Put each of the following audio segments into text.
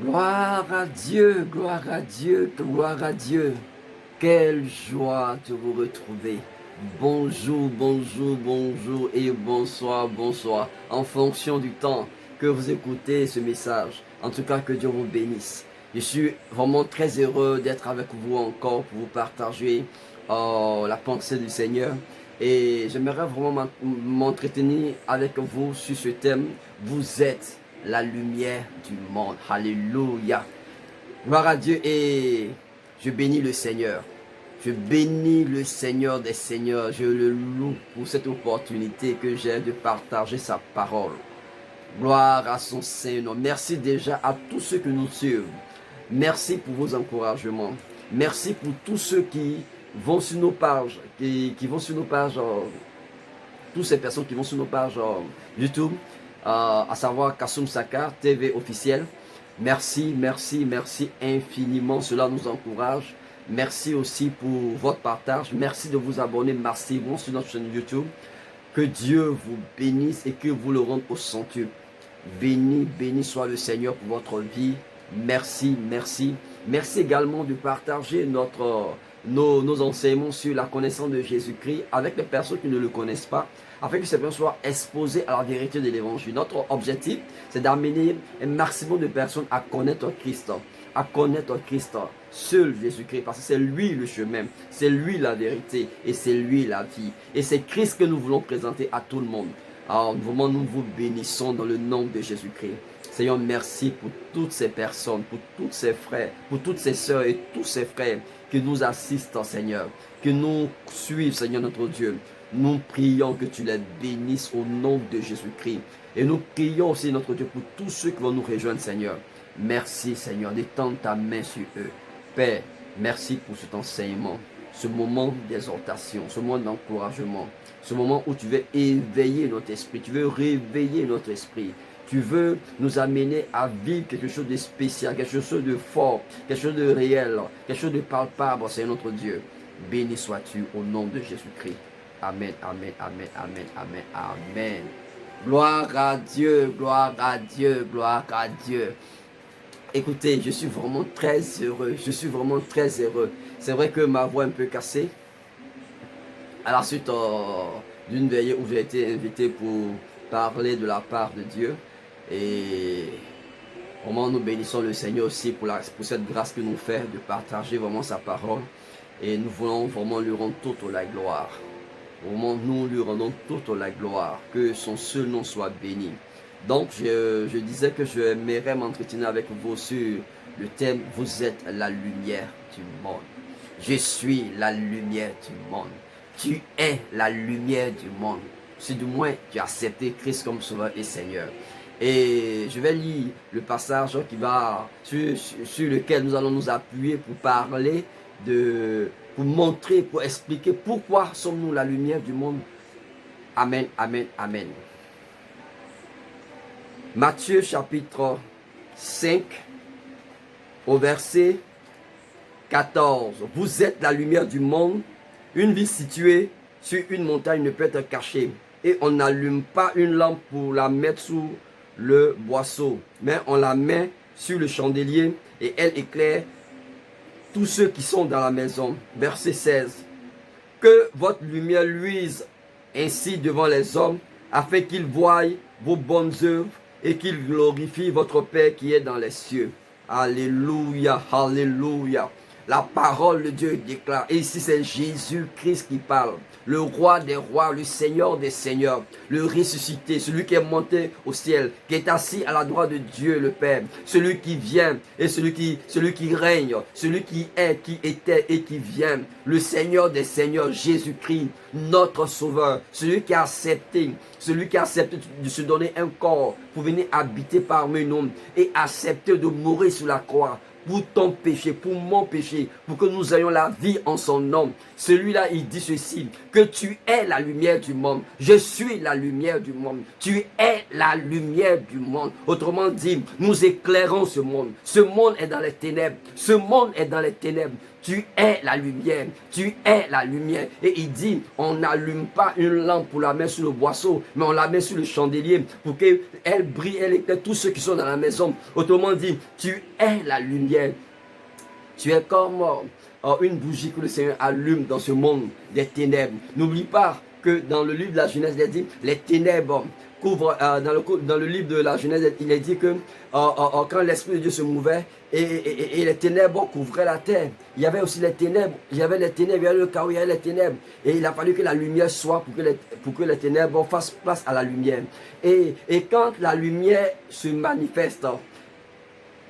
Gloire à Dieu, gloire à Dieu, gloire à Dieu. Quelle joie de vous retrouver. Bonjour, bonjour, bonjour et bonsoir, bonsoir. En fonction du temps que vous écoutez ce message. En tout cas, que Dieu vous bénisse. Je suis vraiment très heureux d'être avec vous encore pour vous partager la pensée du Seigneur. Et j'aimerais vraiment m'entretenir avec vous sur ce thème. Vous êtes la lumière du monde. Alléluia. Gloire à Dieu et je bénis le Seigneur. Je bénis le Seigneur des Seigneurs. Je le loue pour cette opportunité que j'ai de partager sa parole. Gloire à son Saint-Nom. Merci déjà à tous ceux qui nous suivent. Merci pour vos encouragements. Merci pour tous ceux qui vont sur nos pages, qui vont sur nos pages, toutes ces personnes qui vont sur nos pages YouTube, à savoir Kassoum Sakar, TV officielle. Merci, merci, merci infiniment. Cela nous encourage. Merci aussi pour votre partage. Merci de vous abonner massivement sur notre chaîne YouTube. Que Dieu vous bénisse et que vous le rende au centuple. Béni, béni soit le Seigneur pour votre vie. Merci, merci. Merci également de partager nos enseignements sur la connaissance de Jésus-Christ avec les personnes qui ne le connaissent pas, afin que ces personnes soient exposées à la vérité de l'évangile. Notre objectif, c'est d'amener un maximum de personnes à connaître Christ, seul Jésus-Christ, parce que c'est lui le chemin, c'est lui la vérité et c'est lui la vie. Et c'est Christ que nous voulons présenter à tout le monde. Alors, vraiment, nous vous bénissons dans le nom de Jésus-Christ. Seigneur, merci pour toutes ces personnes, pour tous ces frères, pour toutes ces sœurs et tous ces frères qui nous assistent, Seigneur, qui nous suivent, Seigneur notre Dieu. Nous prions que tu les bénisses au nom de Jésus-Christ. Et nous prions aussi, notre Dieu, pour tous ceux qui vont nous rejoindre, Seigneur. Merci, Seigneur, d'étendre ta main sur eux. Père, merci pour cet enseignement, ce moment d'exhortation, ce moment d'encouragement, ce moment où tu veux éveiller notre esprit, tu veux réveiller notre esprit. Tu veux nous amener à vivre quelque chose de spécial, quelque chose de fort, quelque chose de réel, quelque chose de palpable, c'est notre Dieu. Béni sois-tu au nom de Jésus-Christ. Amen, amen, amen, amen, amen, amen. Gloire à Dieu, gloire à Dieu, gloire à Dieu. Écoutez, je suis vraiment très heureux, je suis vraiment très heureux. C'est vrai que ma voix est un peu cassée. À la suite d'une veillée où j'ai été invité pour parler de la part de Dieu. Et vraiment nous bénissons le Seigneur aussi pour cette grâce qu'il nous fait de partager vraiment sa parole. Et nous voulons vraiment lui rendre toute la gloire. Vraiment nous lui rendons toute la gloire. Que son seul nom soit béni. Donc je disais que j'aimerais m'entretenir avec vous sur le thème « Vous êtes la lumière du monde ». Je suis la lumière du monde. Tu es la lumière du monde. Si du moins tu as accepté Christ comme Sauveur et Seigneur. Et je vais lire le passage qui va sur lequel nous allons nous appuyer pour parler, pour montrer, pour expliquer pourquoi sommes-nous la lumière du monde. Amen, amen, amen. Matthieu chapitre 5 au verset 14. Vous êtes la lumière du monde. Une ville située sur une montagne ne peut être cachée. Et on n'allume pas une lampe pour la mettre sous le boisseau, mais on la met sur le chandelier et elle éclaire tous ceux qui sont dans la maison. Verset 16. Que votre lumière luise ainsi devant les hommes, afin qu'ils voient vos bonnes œuvres et qu'ils glorifient votre Père qui est dans les cieux. Alléluia, alléluia. La parole de Dieu déclare, et ici c'est Jésus-Christ qui parle, le roi des rois, le Seigneur des seigneurs, le ressuscité, celui qui est monté au ciel, qui est assis à la droite de Dieu le Père, celui qui vient et celui qui règne, celui qui est, qui était et qui vient, le Seigneur des seigneurs, Jésus-Christ, notre sauveur, celui qui a accepté de se donner un corps pour venir habiter parmi nous et accepter de mourir sur la croix pour ton péché, pour mon péché, pour que nous ayons la vie en son nom. Celui-là, il dit ceci, que tu es la lumière du monde. Je suis la lumière du monde. Tu es la lumière du monde. Autrement dit, nous éclairons ce monde. Ce monde est dans les ténèbres. Ce monde est dans les ténèbres. Tu es la lumière. Tu es la lumière. Et il dit, on n'allume pas une lampe pour la mettre sur le boisseau, mais on la met sur le chandelier pour qu'elle brille, elle éclaire tous ceux qui sont dans la maison. Autrement dit, tu es la lumière. Tu es comme une bougie que le Seigneur allume dans ce monde des ténèbres. N'oublie pas que dans le livre de la Genèse, il a dit, les ténèbres couvrent, dans le livre de la Genèse, il est dit que quand l'Esprit de Dieu se mouvait, et les ténèbres couvraient la terre. Il y avait aussi les ténèbres, il y avait le chaos, il y avait les ténèbres. Et il a fallu que la lumière soit pour que les ténèbres fassent place à la lumière. Et quand la lumière se manifeste,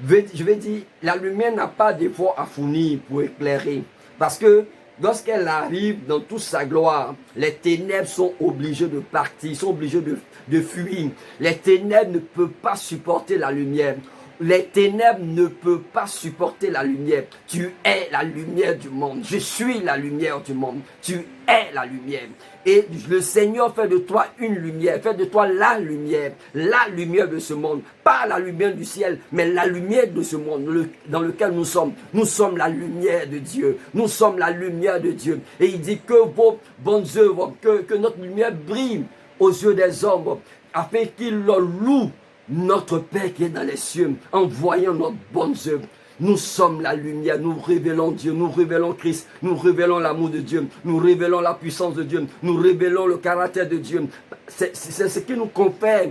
je vais dire, la lumière n'a pas d'effort à fournir pour éclairer. Parce que lorsqu'elle arrive dans toute sa gloire, les ténèbres sont obligées de partir, sont obligées de fuir. Les ténèbres ne peuvent pas supporter la lumière. Les ténèbres ne peuvent pas supporter la lumière. Tu es la lumière du monde. Je suis la lumière du monde. Tu es la lumière. Et le Seigneur fait de toi une lumière, fait de toi la lumière de ce monde. Pas la lumière du ciel, mais la lumière de ce monde dans lequel nous sommes. Nous sommes la lumière de Dieu. Nous sommes la lumière de Dieu. Et il dit que vos bonnes œuvres, que notre lumière brille aux yeux des hommes, afin qu'ils le louent. Notre Père qui est dans les cieux, en voyant notre bonne œuvre, nous sommes la lumière, nous révélons Dieu, nous révélons Christ, nous révélons l'amour de Dieu, nous révélons la puissance de Dieu, nous révélons le caractère de Dieu. C'est ce qui nous confère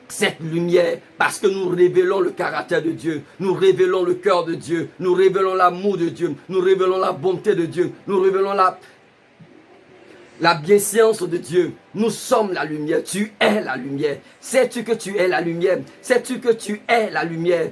cette lumière, parce que nous révélons le caractère de Dieu, nous révélons le cœur de Dieu, nous révélons l'amour de Dieu, nous révélons la bonté de Dieu, nous révélons la bienséance de Dieu. Nous sommes la lumière. Tu es la lumière. Sais-tu que tu es la lumière? Sais-tu que tu es la lumière?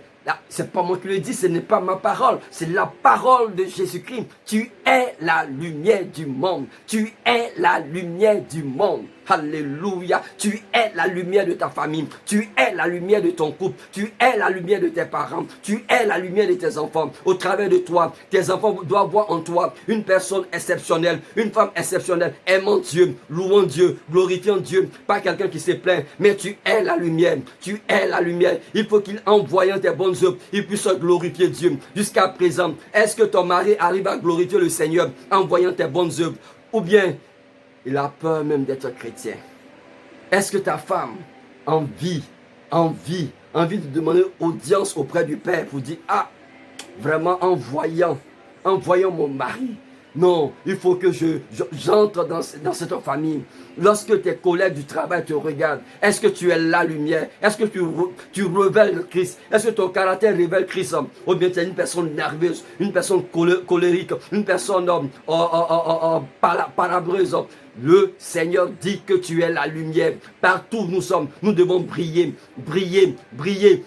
C'est pas moi qui le dis, ce n'est pas ma parole. C'est la parole de Jésus-Christ. Tu es la lumière du monde. Tu es la lumière du monde. Alléluia. Tu es la lumière de ta famille. Tu es la lumière de ton couple. Tu es la lumière de tes parents. Tu es la lumière de tes enfants. Au travers de toi, tes enfants doivent voir en toi une personne exceptionnelle, une femme exceptionnelle, aimant Dieu, louant Dieu, glorifiant Dieu. Pas quelqu'un qui se plaint, mais tu es la lumière. Tu es la lumière. Il faut qu'il, en voyant tes bonnes œuvres, il puisse glorifier Dieu. Jusqu'à présent, est-ce que ton mari arrive à glorifier le Seigneur en voyant tes bonnes œuvres? Ou bien il a peur même d'être chrétien? Est-ce que ta femme envie de demander audience auprès du Père pour dire, ah, vraiment en voyant mon mari? Non, il faut que j'entre dans cette famille. Lorsque tes collègues du travail te regardent, est-ce que tu es la lumière? Est-ce que tu révèles le Christ? Est-ce que ton caractère révèle Christ? Ou bien tu es une personne nerveuse, une personne colérique, une personne parabreuse? Le Seigneur dit que tu es la lumière. Partout où nous sommes, nous devons briller, briller, briller.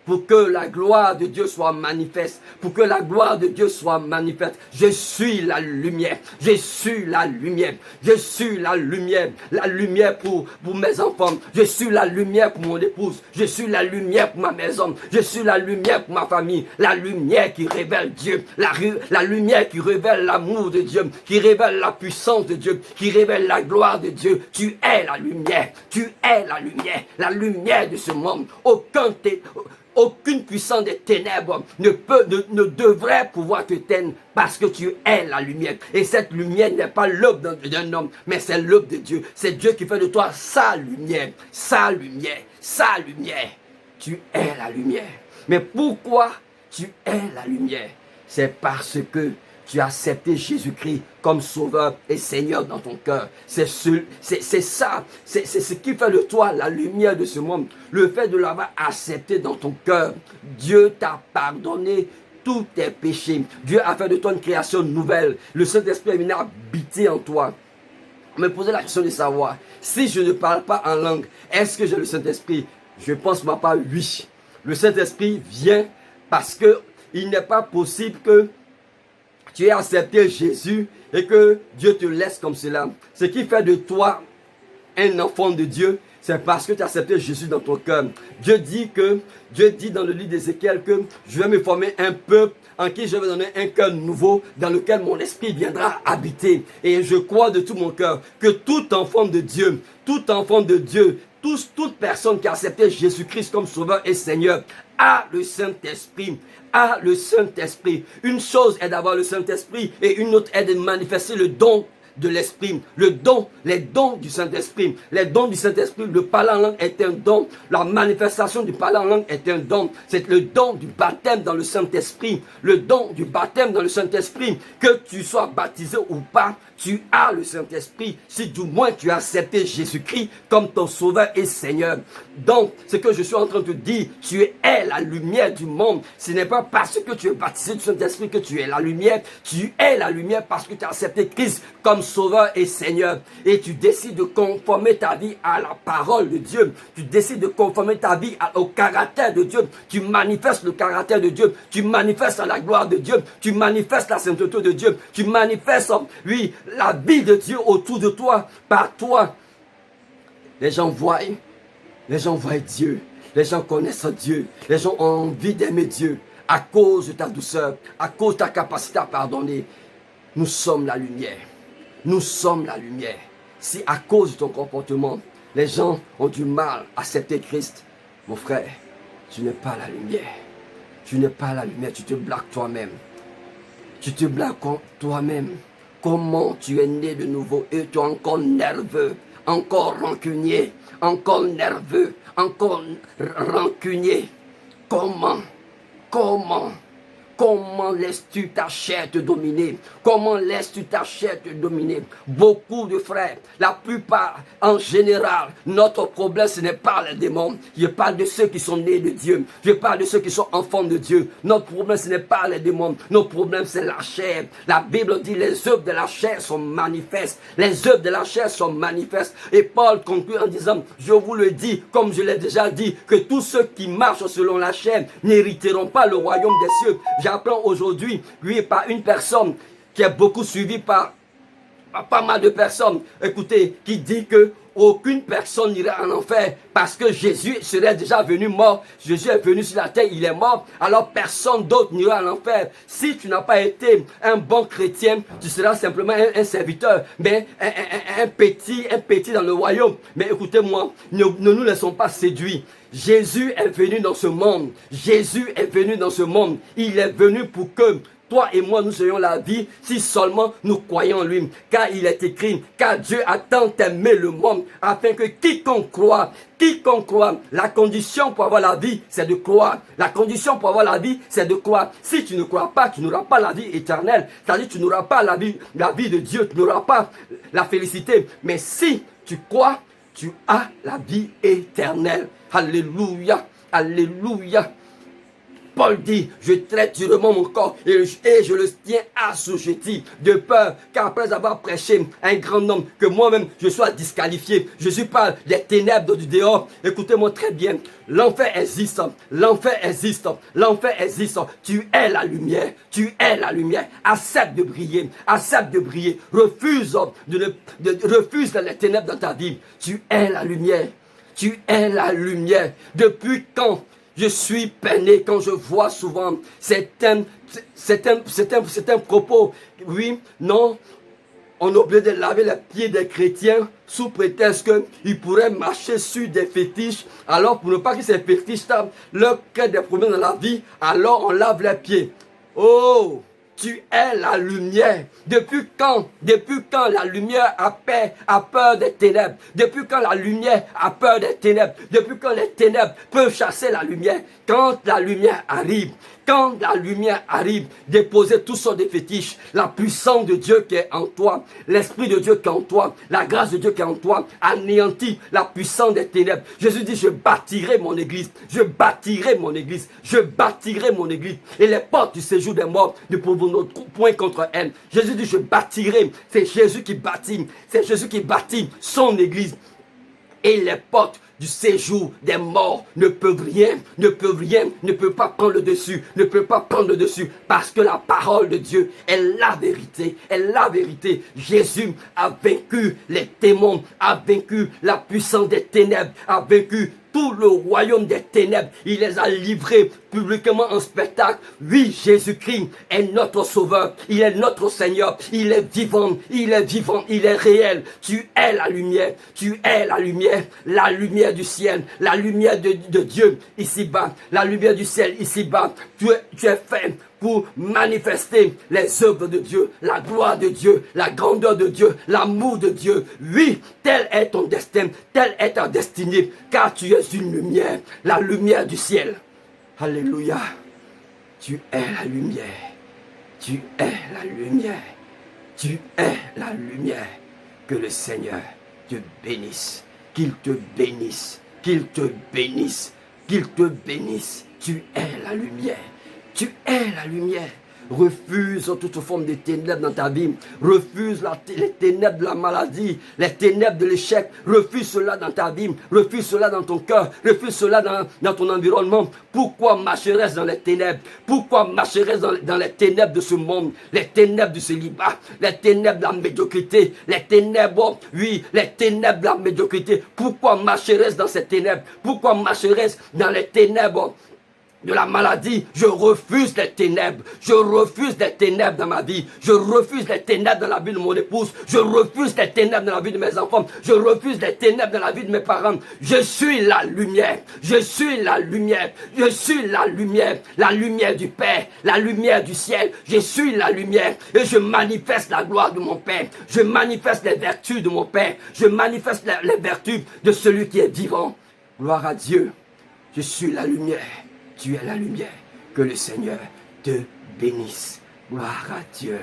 Pour que la gloire de Dieu soit manifeste. Pour que la gloire de Dieu soit manifeste. Je suis la lumière. Je suis la lumière. Je suis la lumière. La lumière pour mes enfants. Je suis la lumière pour mon épouse. Je suis la lumière pour ma maison. Je suis la lumière pour ma famille. La lumière qui révèle Dieu. La lumière qui révèle l'amour de Dieu. Qui révèle la puissance de Dieu. Qui révèle la gloire de Dieu. Tu es la lumière. Tu es la lumière. La lumière de ce monde. Aucune puissance des ténèbres ne devrait pouvoir te teindre parce que tu es la lumière. Et cette lumière n'est pas l'œuvre d'un homme, mais c'est l'œuvre de Dieu. C'est Dieu qui fait de toi sa lumière, sa lumière, sa lumière. Tu es la lumière. Mais pourquoi tu es la lumière? C'est parce que tu as accepté Jésus-Christ comme sauveur et Seigneur dans ton cœur. C'est ça, c'est ce qui fait de toi la lumière de ce monde. Le fait de l'avoir accepté dans ton cœur. Dieu t'a pardonné tous tes péchés. Dieu a fait de toi une création nouvelle. Le Saint-Esprit est venu habiter en toi. On me posait la question de savoir, si je ne parle pas en langue, est-ce que j'ai le Saint-Esprit? Je pense ma part, oui. Le Saint-Esprit vient parce que il n'est pas possible que tu aies accepté Jésus et que Dieu te laisse comme cela. Ce qui fait de toi un enfant de Dieu, c'est parce que tu as accepté Jésus dans ton cœur. Dieu dit dans le livre d'Ézéchiel que je vais me former un peuple en qui je vais donner un cœur nouveau dans lequel mon esprit viendra habiter. Et je crois de tout mon cœur que toute personne qui a accepté Jésus-Christ comme Sauveur et Seigneur a le Saint-Esprit. A le Saint-Esprit. Une chose est d'avoir le Saint-Esprit et une autre est de manifester le don de l'Esprit, les dons du Saint-Esprit. Les dons du Saint-Esprit, le parler en langue est un don. La manifestation du parler en langue est un don. C'est le don du baptême dans le Saint-Esprit. Le don du baptême dans le Saint-Esprit. Que tu sois baptisé ou pas, tu as le Saint-Esprit. Si du moins tu as accepté Jésus-Christ comme ton Sauveur et Seigneur. Donc, ce que je suis en train de te dire, tu es la lumière du monde. Ce n'est pas parce que tu es baptisé du Saint-Esprit que tu es la lumière. Tu es la lumière parce que tu as accepté Christ comme Sauveur et Seigneur. Et tu décides de conformer ta vie à la parole de Dieu. Tu décides de conformer ta vie au caractère de Dieu. Tu manifestes le caractère de Dieu. Tu manifestes la gloire de Dieu. Tu manifestes la sainteté de Dieu. Tu manifestes, oui, la vie de Dieu autour de toi, par toi. Les gens voient Dieu. Les gens connaissent Dieu. Les gens ont envie d'aimer Dieu à cause de ta douceur, à cause de ta capacité à pardonner. Nous sommes la lumière. Nous sommes la lumière. Si à cause de ton comportement, les gens ont du mal à accepter Christ, mon frère, tu n'es pas la lumière. Tu n'es pas la lumière, tu te blagues toi-même. Tu te blagues toi-même. Comment tu es né de nouveau et tu es encore nerveux, encore rancunier, encore nerveux, encore rancunier. Comment laisses-tu ta chair te dominer? Comment laisses-tu ta chair te dominer? Beaucoup de frères, la plupart, en général, notre problème, ce n'est pas les démons. Je parle de ceux qui sont nés de Dieu. Je parle de ceux qui sont enfants de Dieu. Notre problème, ce n'est pas les démons. Notre problème, c'est la chair. La Bible dit, les œuvres de la chair sont manifestes. Les œuvres de la chair sont manifestes. Et Paul conclut en disant, je vous le dis, comme je l'ai déjà dit, que tous ceux qui marchent selon la chair n'hériteront pas le royaume des cieux. J'apprends aujourd'hui, lui, par une personne qui est beaucoup suivie par pas mal de personnes, écoutez, qui dit que aucune personne n'ira en enfer parce que Jésus serait déjà venu mort. Jésus est venu sur la terre, il est mort. Alors personne d'autre n'ira en enfer. Si tu n'as pas été un bon chrétien, tu seras simplement un serviteur, mais un petit dans le royaume. Mais écoutez-moi, ne nous laissons pas séduire. Jésus est venu dans ce monde. Jésus est venu dans ce monde. Il est venu pour que toi et moi, nous ayons la vie si seulement nous croyons en lui. Car il est écrit, car Dieu a tant aimé le monde, afin que quiconque croit, la condition pour avoir la vie, c'est de croire. La condition pour avoir la vie, c'est de croire. Si tu ne crois pas, tu n'auras pas la vie éternelle. C'est-à-dire, tu n'auras pas la vie de Dieu, tu n'auras pas la félicité. Mais si tu crois, tu as la vie éternelle. Alléluia, alléluia. Paul dit, je traite durement mon corps et je le tiens assujetti de peur qu'après avoir prêché à un grand nombre, que moi-même je sois disqualifié. Jésus parle des ténèbres du dehors. Écoutez-moi très bien. L'enfer existe. L'enfer existe. L'enfer existe. Tu es la lumière. Tu es la lumière. Accepte de briller. Accepte de briller. Refuse les ténèbres dans ta vie. Tu es la lumière. Tu es la lumière. Depuis quand je suis peiné quand je vois souvent certains propos. Oui, non, on oublie de laver les pieds des chrétiens sous prétexte qu'ils pourraient marcher sur des fétiches. Alors, pour ne pas que ces fétiches leur créent des problèmes dans la vie, alors on lave les pieds. Oh! Tu es la lumière. Depuis quand la lumière a peur des ténèbres? Depuis quand la lumière a peur des ténèbres? Depuis quand les ténèbres peuvent chasser la lumière? Quand la lumière arrive, déposer tout sortes de fétiches, la puissance de Dieu qui est en toi, l'Esprit de Dieu qui est en toi, la grâce de Dieu qui est en toi, anéantit la puissance des ténèbres. Jésus dit, je bâtirai mon église, je bâtirai mon église, je bâtirai mon église. Et les portes du séjour des morts ne pourront notre point contre elle. Jésus dit, je bâtirai. C'est Jésus qui bâtit son église. Et les portes du séjour des morts ne peut pas prendre le dessus, parce que la parole de Dieu est la vérité, Jésus a vaincu les démons, a vaincu la puissance des ténèbres, a vaincu tout le royaume des ténèbres. Il les a livrés publiquement en spectacle. Oui, Jésus-Christ est notre sauveur. Il est notre Seigneur. Il est vivant. Il est réel. Tu es la lumière. La lumière du ciel. La lumière de Dieu ici-bas. La lumière du ciel ici-bas. Tu es fait pour manifester les œuvres de Dieu, la gloire de Dieu, la grandeur de Dieu, l'amour de Dieu. Oui, tel est ton destin, telle est ta destinée, car tu es une lumière, la lumière du ciel. Alléluia. Tu es la lumière. Tu es la lumière. Tu es la lumière. Que le Seigneur te bénisse. Qu'il te bénisse. Qu'il te bénisse. Qu'il te bénisse. Tu es la lumière. Tu es la lumière. Refuse toute forme de ténèbres dans ta vie. Refuse les ténèbres de la maladie, les ténèbres de l'échec. Refuse cela dans ta vie. Refuse cela dans ton cœur. Refuse cela dans ton environnement. Pourquoi marcherais-je dans les ténèbres? Pourquoi marcherais-je dans les ténèbres de ce monde? Les ténèbres du célibat, les ténèbres de la médiocrité, les ténèbres, oui, les ténèbres de la médiocrité. Pourquoi marcherais-je dans ces ténèbres? Pourquoi marcherais-je dans les ténèbres de la maladie? Je refuse les ténèbres. Je refuse les ténèbres dans ma vie. Je refuse les ténèbres dans la vie de mon épouse. Je refuse les ténèbres dans la vie de mes enfants. Je refuse les ténèbres dans la vie de mes parents. Je suis la lumière. Je suis la lumière. Je suis la lumière. La lumière du Père. La lumière du ciel. Je suis la lumière. Et je manifeste la gloire de mon Père. Je manifeste les vertus de mon Père. Je manifeste les vertus de celui qui est vivant. Gloire à Dieu. Je suis la lumière. Tu es la lumière. Que le Seigneur te bénisse. Gloire à Dieu.